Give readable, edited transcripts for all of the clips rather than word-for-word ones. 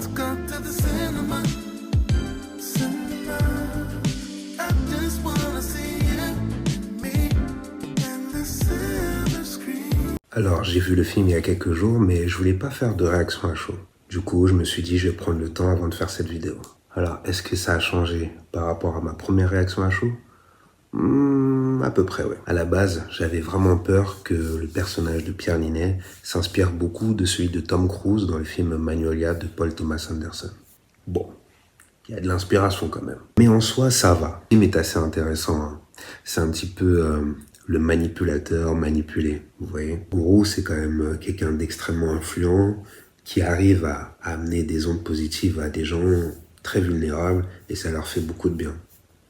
Let's go to the cinema. Cinema. I just wanna see you and me and the silver screen. Alors, j'ai vu le film il y a quelques jours, mais je voulais pas faire de réaction à chaud. Du coup, je me suis dit, je vais prendre le temps avant de faire cette vidéo. Alors, est-ce que ça a changé par rapport à ma première réaction à chaud? À peu près, ouais. À la base, j'avais vraiment peur que le personnage de Pierre Ninet s'inspire beaucoup de celui de Tom Cruise dans le film Magnolia de Paul Thomas Anderson. Bon, il y a de l'inspiration quand même. Mais en soi, ça va. Le film est assez intéressant, hein. C'est un petit peu le manipulateur manipulé, vous voyez. Gourou, c'est quand même quelqu'un d'extrêmement influent qui arrive à amener des ondes positives à des gens très vulnérables et ça leur fait beaucoup de bien.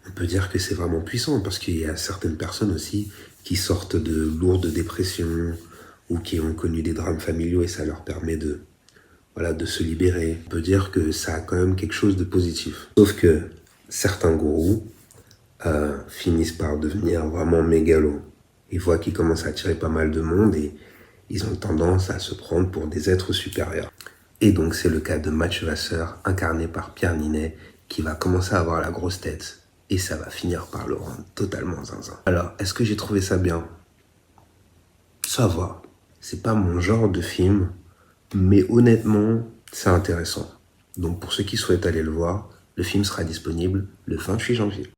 On peut dire que c'est vraiment puissant parce qu'il y a certaines personnes aussi qui sortent de lourdes dépressions ou qui ont connu des drames familiaux et ça leur permet de se libérer. On peut dire que ça a quand même quelque chose de positif. Sauf que certains gourous finissent par devenir vraiment mégalos. Ils voient qu'ils commencent à attirer pas mal de monde et ils ont tendance à se prendre pour des êtres supérieurs. Et donc c'est le cas de Mathieu Vasseur, incarné par Pierre Ninet, qui va commencer à avoir la grosse tête. Et ça va finir par le rendre totalement zinzin. Alors, est-ce que j'ai trouvé ça bien? Ça va. C'est pas mon genre de film, mais honnêtement, c'est intéressant. Donc pour ceux qui souhaitent aller le voir, le film sera disponible le 28 janvier.